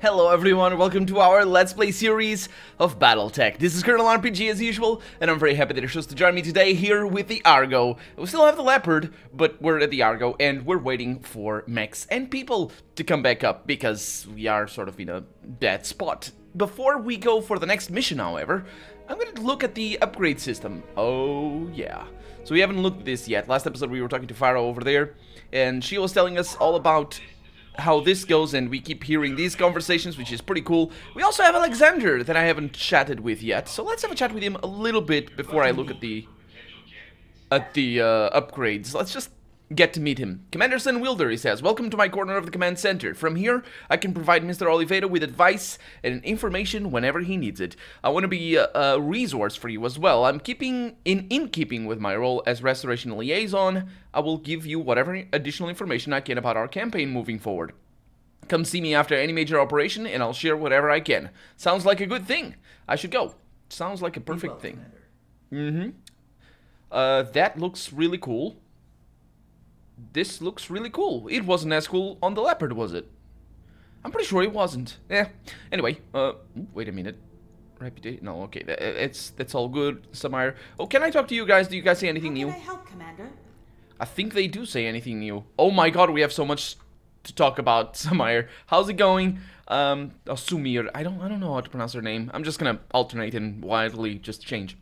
Hello everyone, welcome to our Let's Play series of BattleTech. This is Colonel RPG as usual, and I'm very happy that you're supposed to join me today here with the Argo. We still have the Leopard, but we're at the Argo, and we're waiting for mechs and people to come back up, because we are sort of in a bad spot. Before we go for the next mission, however, I'm going to look at the upgrade system. Oh yeah. So we haven't looked at this yet. Last episode we were talking to Pharaoh over there, and she was telling us all about how this goes, and we keep hearing these conversations, which is pretty cool. We also have Alexander that I haven't chatted with yet, so let's have a chat with him a little bit before I look at the upgrades. Let's just get to meet him. Commander Wilder, he says, welcome to my corner of the command center. From here, I can provide Mr. Oliveira with advice and information whenever he needs it. I want to be a resource for you as well. I'm in keeping with my role as restoration liaison. I will give you whatever additional information I can about our campaign moving forward. Come see me after any major operation, and I'll share whatever I can. Sounds like a good thing. I should go. Sounds like a perfect thing. That looks really cool. This looks really cool. It wasn't as cool on the Leopard, was it? I'm pretty sure it wasn't. Anyway, wait a minute. Reputation? No, okay. That's all good, Samire. Oh, can I talk to you guys? Do you guys say anything new? How can I help, Commander? I think they do say anything new. Oh my god, we have so much to talk about, Samire. How's it going? Sumir. I don't know how to pronounce her name. I'm just gonna alternate and wildly just change.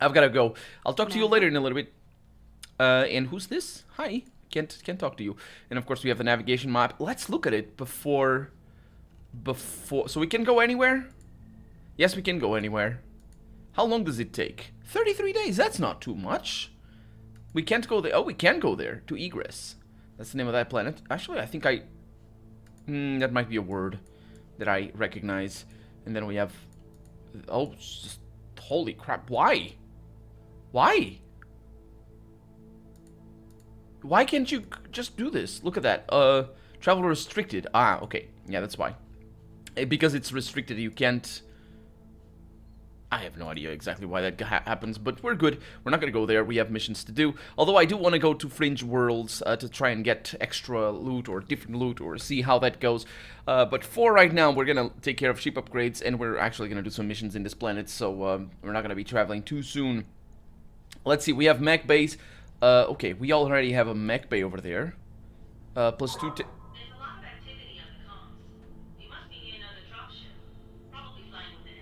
I've gotta go. I'll talk to you later in a little bit. And who's this? Hi. Can't talk to you. And of course we have the navigation map. Let's look at it before so we can go anywhere? Yes, we can go anywhere. How long does it take? 33 days. That's not too much. We can't go there. Oh, we can go there to egress. That's the name of that planet. Actually, I think that might be a word that I recognize. And then we have just holy crap. Why? Why can't you just do this? Look at that. Travel restricted. Ah, okay. Yeah, that's why. Because it's restricted, you can't... I have no idea exactly why that happens, but we're good. We're not gonna go there. We have missions to do. Although I do want to go to Fringe Worlds to try and get extra loot or different loot or see how that goes. But for right now, we're gonna take care of ship upgrades, and we're actually gonna do some missions in this planet, so we're not gonna be traveling too soon. Let's see. We have mech base. Okay, we already have a mech bay over there. Plus 2... There's a lot of activity on the comms. You must be in on the dropship. Probably flying with an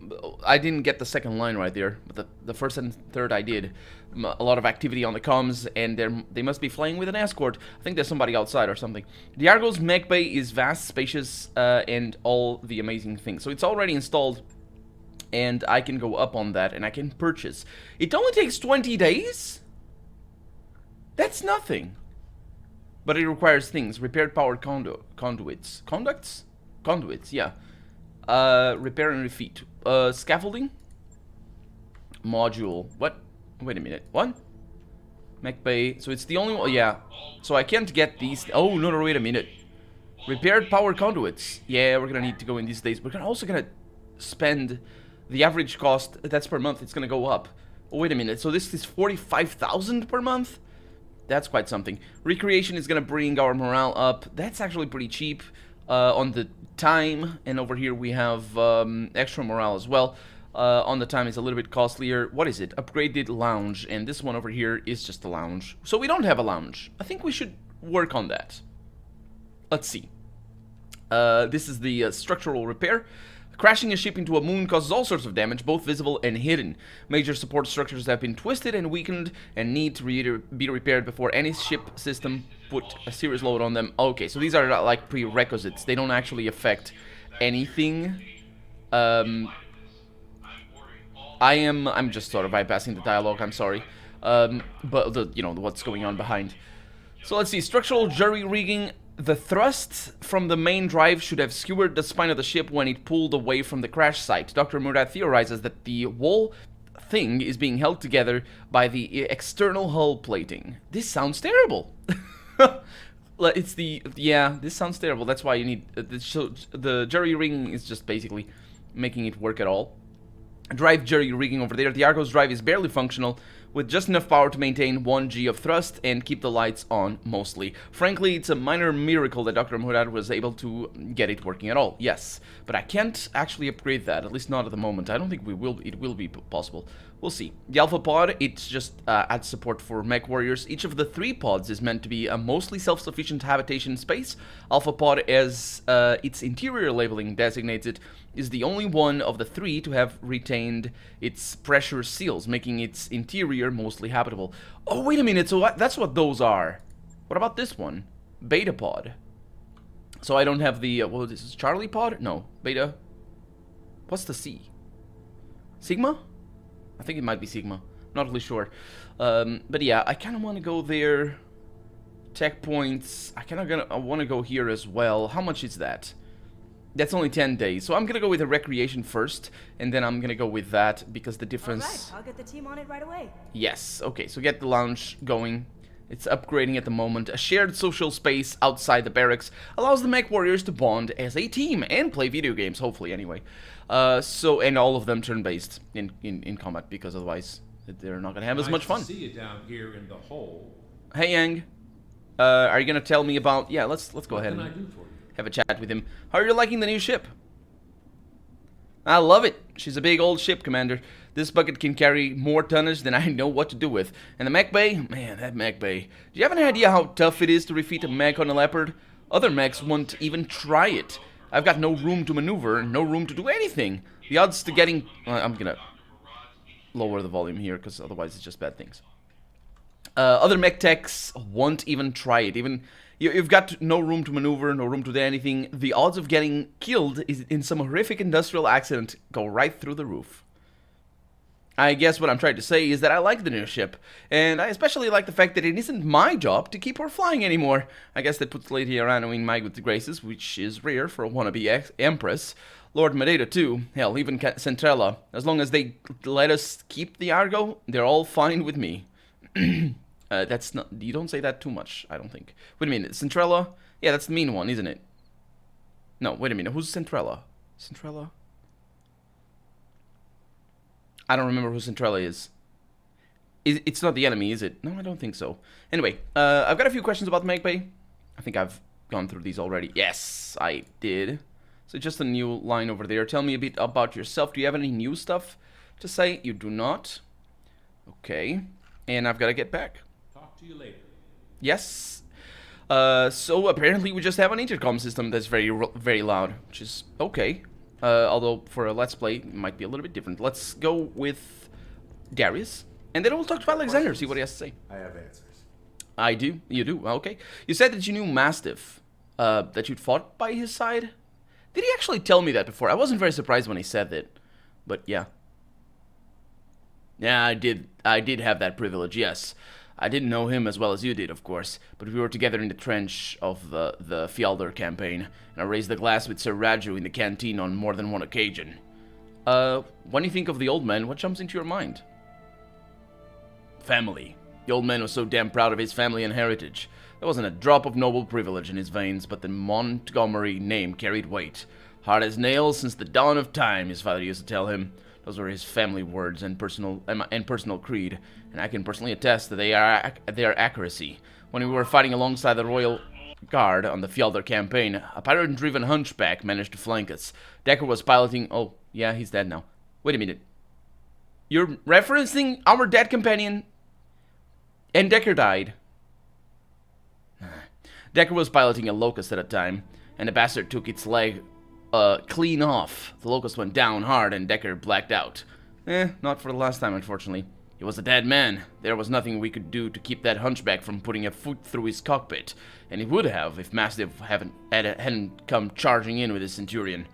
escort. I didn't get the second line right there, but the first and third I did. A lot of activity on the comms, and they must be flying with an escort. I think there's somebody outside or something. The Argo's mech bay is vast, spacious, and all the amazing things. So it's already installed, and I can go up on that, and I can purchase. It only takes 20 days? That's nothing. But it requires things. Repaired power conduits. Conducts? Conduits, yeah. Repair and refit. Scaffolding? Module. What? Wait a minute. What? Mech bay. So it's the only one. Yeah. So I can't get these. Oh, no, wait a minute. Repaired power conduits. Yeah, we're gonna need to go in these days. We're also gonna spend... The average cost, that's per month, it's gonna go up. Oh, wait a minute, so this is 45,000 per month? That's quite something. Recreation is gonna bring our morale up. That's actually pretty cheap on the time. And over here we have extra morale as well. On the time is a little bit costlier. What is it? Upgraded lounge. And this one over here is just a lounge. So we don't have a lounge. I think we should work on that. Let's see. This is the structural repair. Crashing a ship into a moon causes all sorts of damage, both visible and hidden. Major support structures have been twisted and weakened and need to be repaired before any ship system put a serious load on them. Okay, so these are like prerequisites. They don't actually affect anything. I'm just sort of bypassing the dialogue, I'm sorry. But you know, what's going on behind. So let's see, structural jury rigging. The thrust from the main drive should have skewered the spine of the ship when it pulled away from the crash site. Dr. Murad theorizes that the whole thing is being held together by the external hull plating. This sounds terrible. This sounds terrible. That's why you need the jury rigging is just basically making it work at all. Drive jury rigging over there. The Argo's drive is barely functional. with just enough power to maintain 1G of thrust and keep the lights on mostly. Frankly, it's a minor miracle that Dr. Murad was able to get it working at all, yes. But I can't actually upgrade that, at least not at the moment. I don't think it will be possible. We'll see. The Alpha Pod, it's just adds support for MechWarriors. Each of the 3 pods is meant to be a mostly self-sufficient habitation space. Alpha Pod, as its interior labeling designates it, is the only one of the 3 to have retained its pressure seals, making its interior mostly habitable. Oh, wait a minute, so that's what those are. What about this one? Beta Pod. So I don't have the, what is this, Charlie Pod? No, Beta. What's the C? Sigma? I think it might be Sigma. Not really sure. But yeah, I kind of want to go there. Tech points. I want to go here as well. How much is that? That's only 10 days. So I'm going to go with the recreation first. And then I'm going to go with that because the difference... Alright, I'll get the team on it right away. Yes. Okay, so get the lounge going. It's upgrading at the moment. A shared social space outside the barracks allows the MechWarriors to bond as a team and play video games, hopefully, anyway. And all of them turn-based in combat, because otherwise they're not going to have as much fun. Nice to see you down here in the hole. Hey, Yang. Are you going to tell me about... Yeah, let's go ahead What and can I do for you? have a chat with him. How are you liking the new ship? I love it. She's a big old ship, Commander. This bucket can carry more tonnage than I know what to do with. And the mech bay? Man, that mech bay. Do you have any idea how tough it is to refit a mech on a Leopard? Other mechs won't even try it. I've got no room to maneuver, no room to do anything. The odds to getting... I'm gonna lower the volume here, because otherwise it's just bad things. Other mech techs won't even try it. Even you've got no room to maneuver, no room to do anything. The odds of getting killed in some horrific industrial accident go right through the roof. I guess what I'm trying to say is that I like the new ship, and I especially like the fact that it isn't my job to keep her flying anymore. I guess that puts Lady Arano in my good graces, which is rare for a wannabe empress. Lord Madeira too, hell, even Centrella. As long as they let us keep the Argo, they're all fine with me. That's not, you don't say that too much, I don't think. Wait a minute, Centrella? Yeah, that's the mean one, isn't it? No, wait a minute, who's Centrella? Centrella? I don't remember who Centrella is. It's not the enemy, is it? No, I don't think so. Anyway, I've got a few questions about Mech Bay. I think I've gone through these already. Yes, I did. So just a new line over there. Tell me a bit about yourself. Do you have any new stuff to say? You do not. Okay. And I've got to get back. Talk to you later. Yes. So apparently we just have an intercom system that's very loud, which is okay. Although for a Let's Play, it might be a little bit different. Let's go with Darius, and then we'll talk to Alexander, see what he has to say. I have answers. I do? You do? Okay. You said that you knew Mastiff, that you'd fought by his side? Did he actually tell me that before? I wasn't very surprised when he said that, but yeah. Yeah, I did have that privilege, yes. I didn't know him as well as you did, of course, but we were together in the trench of the Fjaldr campaign, and I raised the glass with Sir Raju in the canteen on more than one occasion. When you think of the old man, what jumps into your mind? Family. The old man was so damn proud of his family and heritage. There wasn't a drop of noble privilege in his veins, but the Montgomery name carried weight. Hard as nails since the dawn of time, his father used to tell him. Those were his family words and personal creed, and I can personally attest to their accuracy. When we were fighting alongside the Royal Guard on the Fjaldr campaign, a pirate-driven hunchback managed to flank us. Decker was piloting... Oh, yeah, he's dead now. Wait a minute. You're referencing our dead companion? And Decker died. Decker was piloting a Locust at a time, and the bastard took its leg clean off. The Locust went down hard and Decker blacked out. Not for the last time, unfortunately. He was a dead man. There was nothing we could do to keep that hunchback from putting a foot through his cockpit, and he would have if Mastiff hadn't come charging in with his Centurion.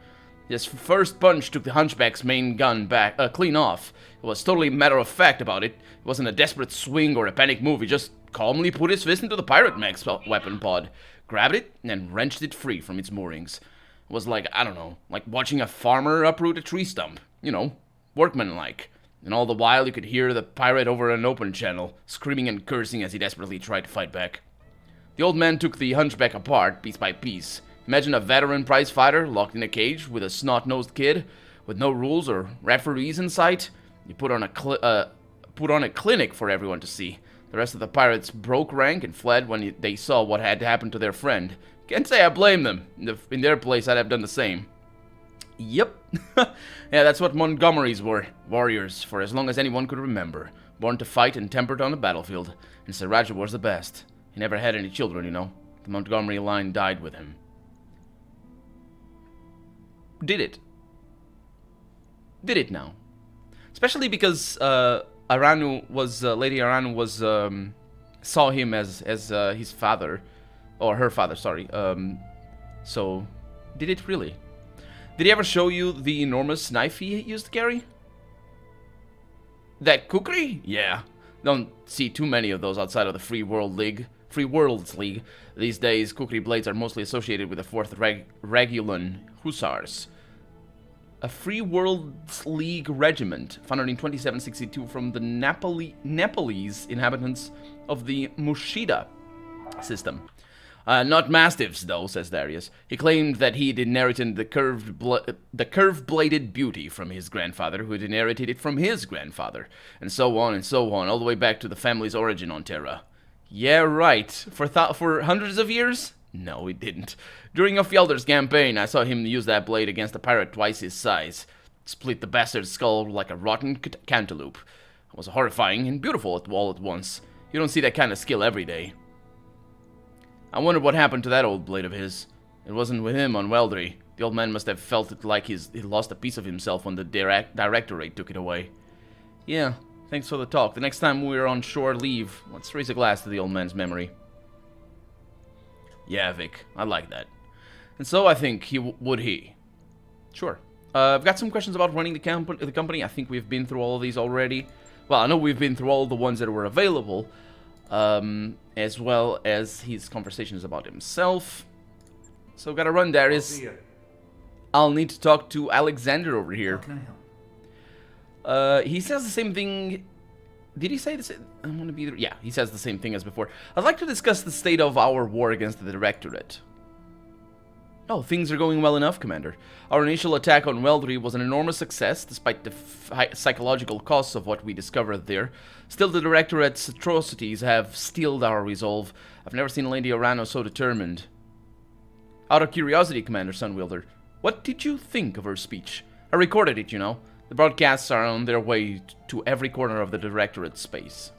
His first punch took the hunchback's main gun back clean off. It was totally matter-of-fact about it. It wasn't a desperate swing or a panic move. He just calmly put his fist into the pirate mech's weapon pod, grabbed it, and wrenched it free from its moorings. It was like, I don't know, like watching a farmer uproot a tree stump. You know, workmanlike. And all the while you could hear the pirate over an open channel, screaming and cursing as he desperately tried to fight back. The old man took the hunchback apart, piece by piece. Imagine a veteran prize fighter locked in a cage with a snot-nosed kid, with no rules or referees in sight. You put on put on a clinic for everyone to see. The rest of the pirates broke rank and fled when they saw what had happened to their friend. Can't say I blame them. In their place, I'd have done the same. Yep. Yeah, that's what Montgomerys were. Warriors, for as long as anyone could remember. Born to fight and tempered on the battlefield. And Sir Roger was the best. He never had any children, you know. The Montgomery line died with him. Did it? Did it now? Especially because Aranu was Lady Aranu was saw him as his father, or her father, sorry. So did it really? Did he ever show you the enormous knife he used to carry? That kukri? Yeah. Don't see too many of those outside of the Free Worlds League. These days, kukri blades are mostly associated with the 4th Regulan Hussars. A Free Worlds League regiment, founded in 2762 from the Nepalese inhabitants of the Mushida system. Not mastiffs, though, says Darius. He claimed that he'd inherited the curved-bladed beauty from his grandfather, who had inherited it from his grandfather, and so on, all the way back to the family's origin on Terra. Yeah, right. For hundreds of years? No, he didn't. During a Fjeldr's campaign, I saw him use that blade against a pirate twice his size. Split the bastard's skull like a rotten cantaloupe. It was horrifying and beautiful all at once. You don't see that kind of skill every day. I wonder what happened to that old blade of his. It wasn't with him on Weldry. The old man must have felt it like he lost a piece of himself when the directorate took it away. Yeah, thanks for the talk. The next time we're on shore leave, let's raise a glass to the old man's memory. Yeah, Vic, I like that. And so I think would he. Sure. I've got some questions about running the company. I think we've been through all of these already. Well, I know we've been through all the ones that were available. As well as his conversations about himself. So gotta run, Darius. I'll need to talk to Alexander over here. How can I help? He says the same thing. Did he say this? I want to be there. Yeah, he says the same thing as before. I'd like to discuss the state of our war against the Directorate. Oh, things are going well enough, Commander. Our initial attack on Weldry was an enormous success, despite the psychological costs of what we discovered there. Still, the Directorate's atrocities have steeled our resolve. I've never seen Lady Orano so determined. Out of curiosity, Commander Sunwielder, what did you think of her speech? I recorded it, you know. The broadcasts are on their way to every corner of the Directorate's space.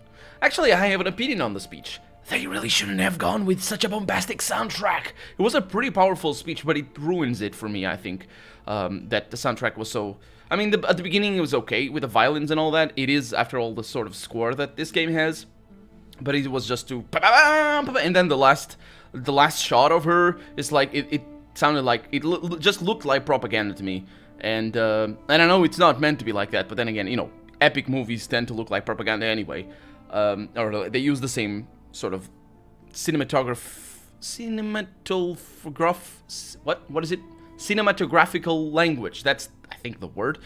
Actually, I have an opinion on the speech. They really shouldn't have gone with such a bombastic soundtrack. It was a pretty powerful speech, but it ruins it for me, I think. That the soundtrack was so... I mean, at the beginning it was okay with the violins and all that. It is, after all, the sort of score that this game has. But it was just too... And then the last shot of her is like... It sounded like... It just looked like propaganda to me. And I know it's not meant to be like that, but then again, you know, epic movies tend to look like propaganda anyway. Or they use the same... sort of what is it? Cinematographical language. That's, I think, the word.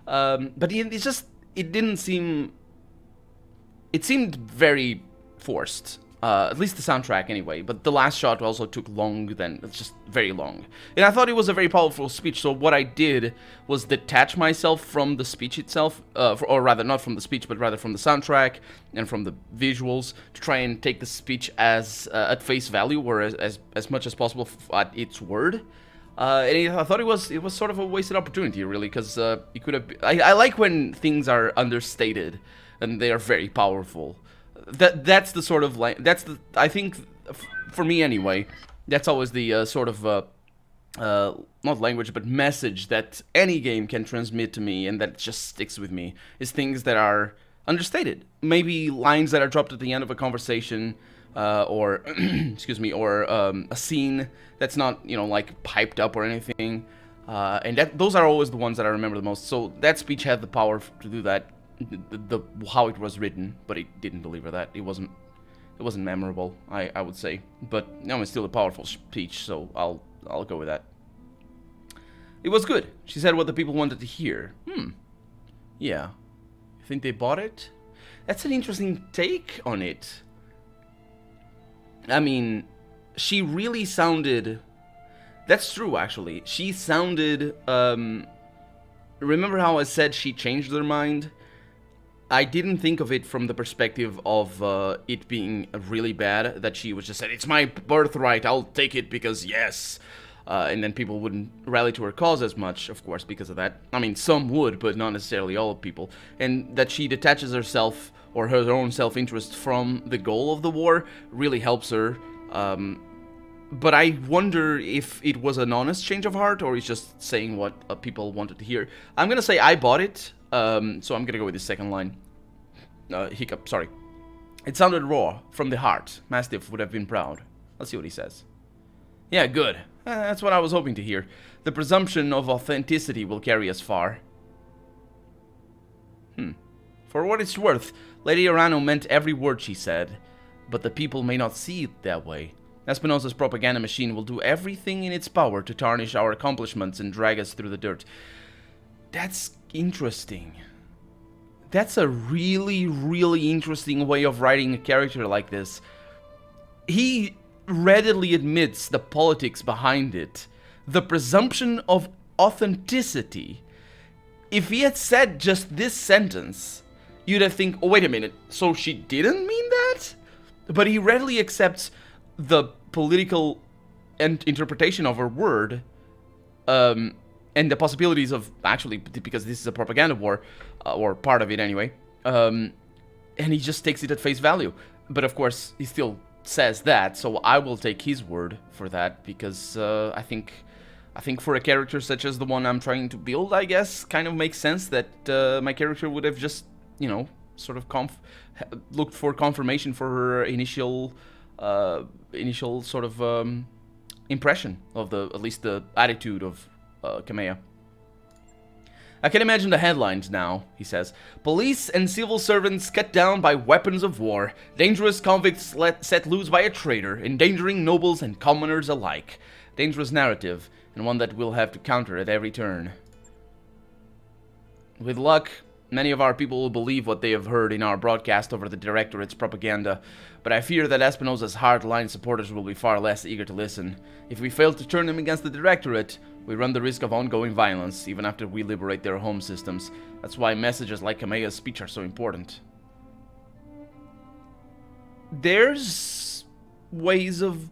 But it's just, it didn't seem, it seemed very forced. At least the soundtrack anyway, but the last shot also took it's just very long. And I thought it was a very powerful speech, so what I did was detach myself from the speech itself, or rather not from the speech, but rather from the soundtrack and from the visuals, to try and take the speech as at face value, or as much as possible at its word. And I thought it was sort of a wasted opportunity, really, because it could have. I like when things are understated and they are very powerful. That's the sort of I think for me anyway, that's always the sort of not language but message that any game can transmit to me, and that just sticks with me, is things that are understated. Maybe lines that are dropped at the end of a conversation, or excuse me, or a scene that's not, you know, like piped up or anything, and those are always the ones that I remember the most. So that speech had the power to do that. How it was written, but it didn't deliver that. It wasn't memorable, I would say. But no, it's still a powerful speech, so I'll go with that. It was good. She said what the people wanted to hear. Yeah. You think they bought it? That's an interesting take on it. I mean, she really sounded... That's true, actually. She sounded... Remember how I said she changed her mind? I didn't think of it from the perspective of it being really bad, that she was just said, it's my birthright, I'll take it because yes. And then people wouldn't rally to her cause as much, of course, because of that. I mean, some would, but not necessarily all people. And that she detaches herself, or her own self-interest, from the goal of the war really helps her. But I wonder if it was an honest change of heart, or he's just saying what people wanted to hear. I'm gonna say I bought it, so I'm gonna go with the second line. Hiccup, sorry. It sounded raw, from the heart. Mastiff would have been proud. Let's see what he says. Yeah, good. That's what I was hoping to hear. The presumption of authenticity will carry us far. For what it's worth, Lady Arano meant every word she said, but the people may not see it that way. Espinosa's propaganda machine will do everything in its power to tarnish our accomplishments and drag us through the dirt. That's interesting. That's a really, really interesting way of writing a character like this. He readily admits the politics behind it, the presumption of authenticity. If he had said just this sentence, you'd have think, oh, wait a minute, so she didn't mean that? But he readily accepts the political interpretation of her word, and the possibilities of, actually, because this is a propaganda war, or part of it anyway, and he just takes it at face value. But of course, he still says that, so I will take his word for that, because I think for a character such as the one I'm trying to build, I guess, kind of makes sense that my character would have just, you know, sort of looked for confirmation for her initial sort of impression of at least the attitude of Kamea. I can imagine the headlines now, he says. Police and civil servants cut down by weapons of war. Dangerous convicts set loose by a traitor, endangering nobles and commoners alike. Dangerous narrative, and one that we'll have to counter at every turn. With luck, many of our people will believe what they have heard in our broadcast over the Directorate's propaganda, but I fear that Espinosa's hardline supporters will be far less eager to listen. If we fail to turn them against the Directorate, we run the risk of ongoing violence, even after we liberate their home systems. That's why messages like Kameya's speech are so important. There's ways of...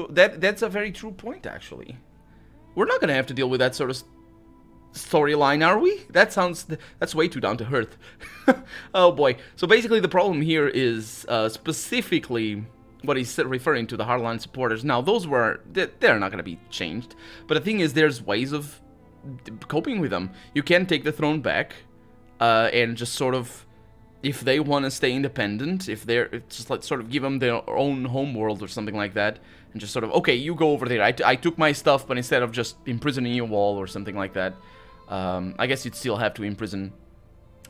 that's a very true point, actually. We're not gonna have to deal with that sort of storyline, are we? That's way too down to earth. Oh boy. So basically the problem here is specifically what he's referring to, the hardline supporters. Now they're not going to be changed, but the thing is, there's ways of coping with them. You can take the throne back and just sort of, if they want to stay independent, if they're just like sort of give them their own home world or something like that, and just sort of, okay, you go over there. I took my stuff, but instead of just imprisoning you all or something like that, I guess you'd still have to imprison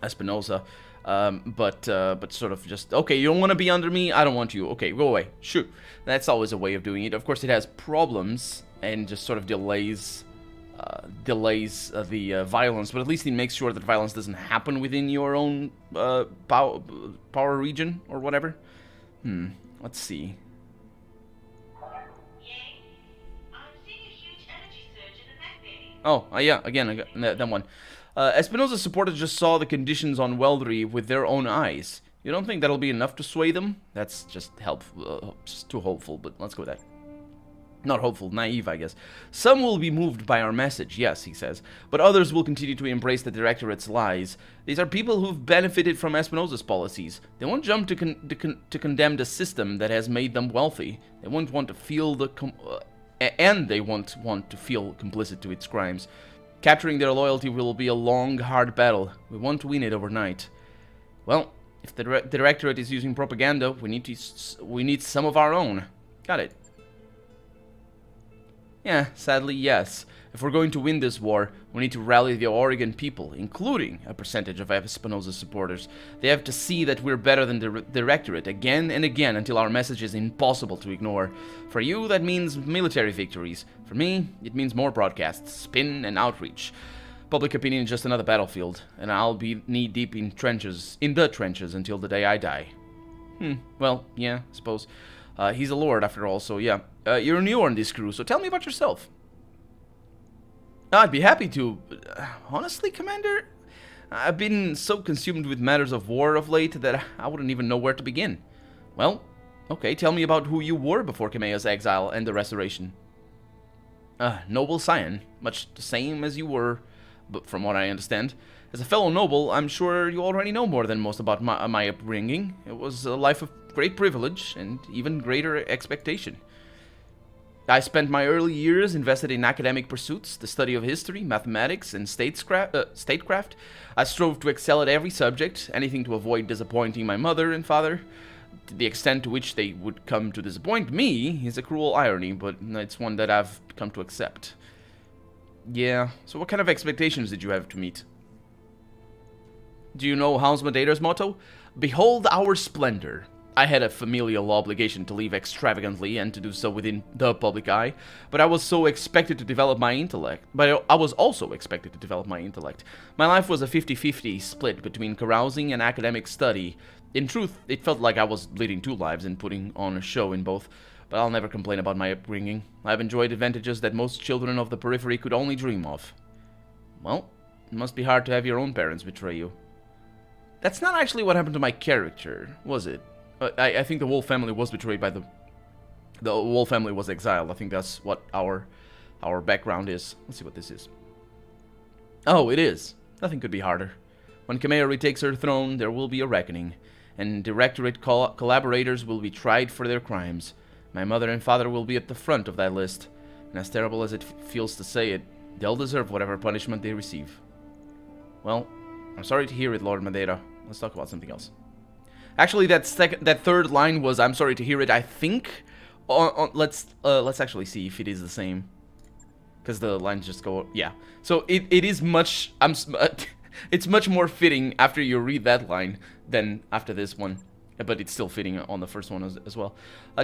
Espinosa, but sort of just, okay, you don't want to be under me, I don't want you, okay, go away, shoot. That's always a way of doing it. Of course, it has problems and just sort of delays the violence, but at least it makes sure that violence doesn't happen within your own power region or whatever. Let's see. Yang, I'm seeing a huge energy surge in the mech bay. Oh, yeah, again, I got that one. Espinosa's supporters just saw the conditions on Weldry with their own eyes. You don't think that'll be enough to sway them? That's just just too hopeful, but let's go with that. Not hopeful, naive, I guess. Some will be moved by our message, yes, he says, but others will continue to embrace the Directorate's lies. These are people who've benefited from Espinosa's policies. They won't jump to condemn the system that has made them wealthy. They won't want to feel and they won't want to feel complicit to its crimes. Capturing their loyalty will be a long, hard battle. We won't win it overnight. Well, if the Directorate is using propaganda, we need some of our own. Got it. Yeah, sadly, yes. If we're going to win this war, we need to rally the Oregon people, including a percentage of Espinosa's supporters. They have to see that we're better than the Directorate again and again until our message is impossible to ignore. For you, that means military victories. For me, it means more broadcasts, spin, and outreach. Public opinion is just another battlefield, and I'll be knee-deep in the trenches until the day I die. Well, yeah, I suppose. He's a lord after all, so yeah. You're new on this crew, so tell me about yourself. I'd be happy to. Honestly, Commander, I've been so consumed with matters of war of late that I wouldn't even know where to begin. Well, okay, tell me about who you were before Kameya's exile and the restoration. Noble scion, much the same as you were, but from what I understand. As a fellow noble, I'm sure you already know more than most about my upbringing. It was a life of great privilege and even greater expectation. I spent my early years invested in academic pursuits, the study of history, mathematics, and statecraft. I strove to excel at every subject, anything to avoid disappointing my mother and father. The extent to which they would come to disappoint me is a cruel irony, but it's one that I've come to accept. Yeah, so what kind of expectations did you have to meet? Do you know House Madeira's motto? Behold our splendor. I had a familial obligation to live extravagantly and to do so within the public eye, but I was also expected to develop my intellect. My life was a 50-50 split between carousing and academic study. In truth, it felt like I was leading two lives and putting on a show in both, but I'll never complain about my upbringing. I've enjoyed advantages that most children of the periphery could only dream of. Well, it must be hard to have your own parents betray you. That's not actually what happened to my character, was it? I think the whole family was betrayed by the whole family was exiled. I think that's what our background is. Let's see what this is. Oh, it is. Nothing could be harder. When Kameya retakes her throne, there will be a reckoning, and Directorate collaborators will be tried for their crimes. My mother and father will be at the front of that list, and as terrible as it feels to say it, they'll deserve whatever punishment they receive. Well, I'm sorry to hear it, Lord Madeira. Let's talk about something else. Actually, that third line was, I'm sorry to hear it, I think. Let's actually see if it is the same. Because the lines just go, yeah. So it is much, it's much more fitting after you read that line than after this one. But it's still fitting on the first one as well.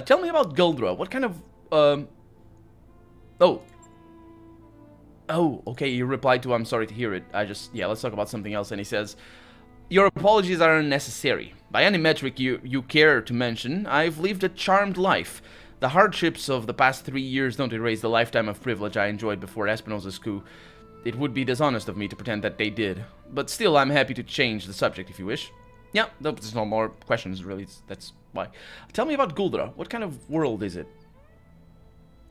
Tell me about Guldra. What kind of, Oh, okay, you replied to I'm sorry to hear it. Yeah, let's talk about something else. And he says, your apologies are unnecessary. By any metric you care to mention, I've lived a charmed life. The hardships of the past 3 years don't erase the lifetime of privilege I enjoyed before Espinosa's coup. It would be dishonest of me to pretend that they did. But still, I'm happy to change the subject if you wish. Yeah, there's no more questions, really. That's why. Tell me about Guldra. What kind of world is it?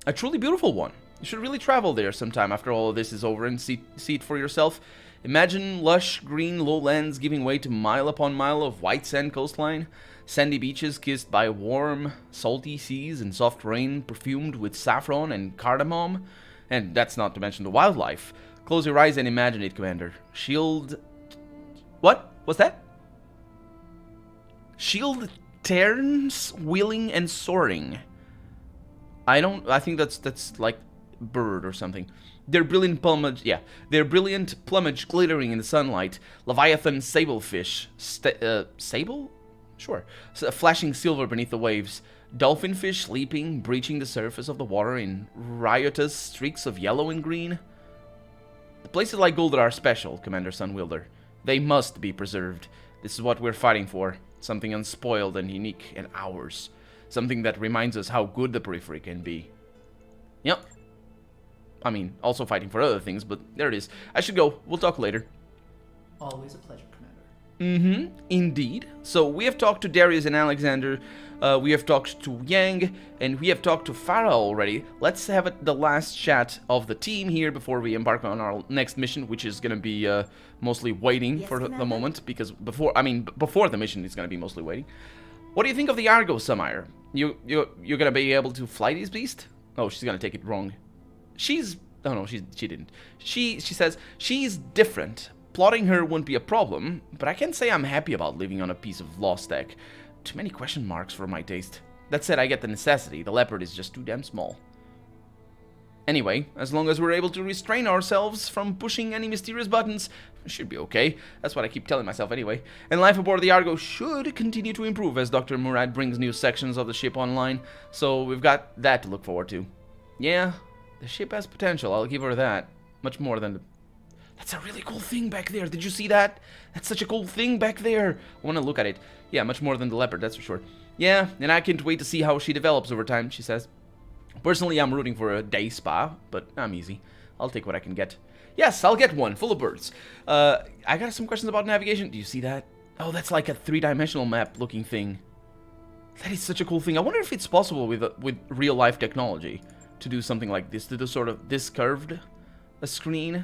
A truly beautiful one. You should really travel there sometime after all of this is over and see it for yourself. Imagine lush green lowlands giving way to mile upon mile of white sand coastline, sandy beaches kissed by warm, salty seas and soft rain perfumed with saffron and cardamom, and that's not to mention the wildlife. Close your eyes and imagine it, Commander. What? What's that? Shield terns wheeling and soaring. I think that's like bird or something. Their brilliant plumage, glittering in the sunlight. Leviathan sablefish, sable? Sure. Flashing silver beneath the waves. Dolphinfish leaping, breaching the surface of the water in riotous streaks of yellow and green. The places like Guldra are special, Commander Sunwielder. They must be preserved. This is what we're fighting for. Something unspoiled and unique and ours. Something that reminds us how good the periphery can be. Yep. I mean, also fighting for other things, but there it is. I should go. We'll talk later. Always a pleasure, Commander. Indeed. So we have talked to Darius and Alexander, we have talked to Yang, and we have talked to Farah already. Let's have the last chat of the team here before we embark on our next mission, which is going to be mostly waiting for the moment, because before the mission it's going to be mostly waiting. What do you think of the Argo, Samire? You're going to be able to fly this beast? Oh, she's going to take it wrong. She didn't. She says she's different. Plotting her wouldn't be a problem, but I can't say I'm happy about living on a piece of lost tech. Too many question marks for my taste. That said, I get the necessity. The leopard is just too damn small. Anyway, as long as we're able to restrain ourselves from pushing any mysterious buttons, it should be okay. That's what I keep telling myself anyway. And life aboard the Argo should continue to improve as Dr. Murad brings new sections of the ship online, so we've got that to look forward to. Yeah, the ship has potential, I'll give her that. Much more than the... That's a really cool thing back there. Did you see that? That's such a cool thing back there. I want to look at it. Yeah, much more than the leopard, that's for sure. Yeah, and I can't wait to see how she develops over time, she says. Personally, I'm rooting for a day spa, but I'm easy. I'll take what I can get. Yes, I'll get one, full of birds. I got some questions about navigation. Do you see that? Oh, that's like a three-dimensional map looking thing. That is such a cool thing. I wonder if it's possible with real-life technology to do something like this, to do sort of this curved a screen.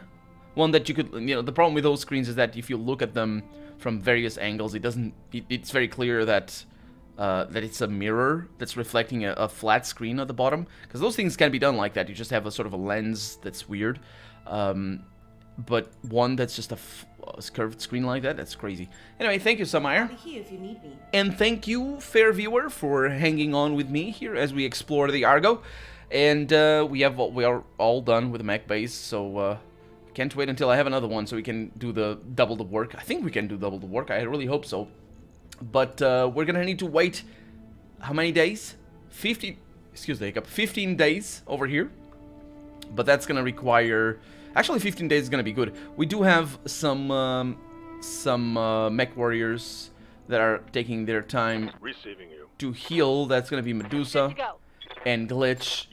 One that you could, you know, the problem with those screens is that if you look at them from various angles, it's very clear that that it's a mirror that's reflecting a flat screen at the bottom. Because those things can be done like that. You just have a sort of a lens that's weird. But one that's just a curved screen like that, that's crazy. Anyway, thank you, Samire. I'll be here if you need me. And thank you, fair viewer, for hanging on with me here as we explore the Argo. And we are all done with the mech base, so can't wait until I have another one so we can do double the work. I think we can do double the work. I really hope so. But we're gonna need to wait how many days? 15 days over here. But that's gonna require, actually 15 days is gonna be good. We do have some MechWarriors that are taking their time to heal. That's gonna be Medusa and Glitch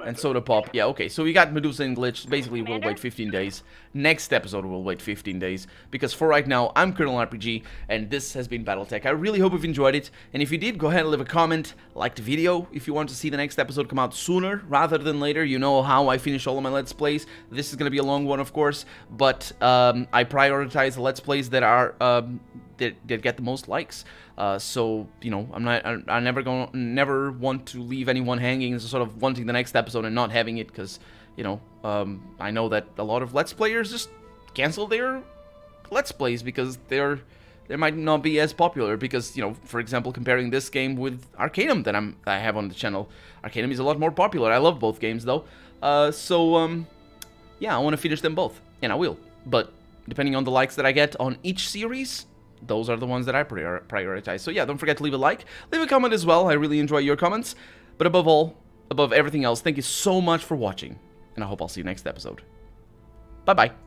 and Soda Pop. Yeah, okay, so we got Medusa and Glitch. Basically, we'll wait 15 days. Next episode, we'll wait 15 days. Because for right now, I'm Colonel RPG, and this has been BattleTech. I really hope you've enjoyed it. And if you did, go ahead and leave a comment, like the video. If you want to see the next episode come out sooner rather than later, you know how I finish all of my Let's Plays. This is going to be a long one, of course. But I prioritize the Let's Plays that are that get the most likes. So you know, I never want to leave anyone hanging, sort of wanting the next episode and not having it, because you know, I know that a lot of Let's Players just cancel their Let's Plays because they might not be as popular. Because, you know, for example, comparing this game with Arcanum that I have on the channel, Arcanum is a lot more popular. I love both games though. Yeah, I want to finish them both, and I will. But depending on the likes that I get on each series, those are the ones that I prioritize. So yeah, don't forget to leave a like, leave a comment as well. I really enjoy your comments. But above all, above everything else, thank you so much for watching, and I hope I'll see you next episode. Bye-bye.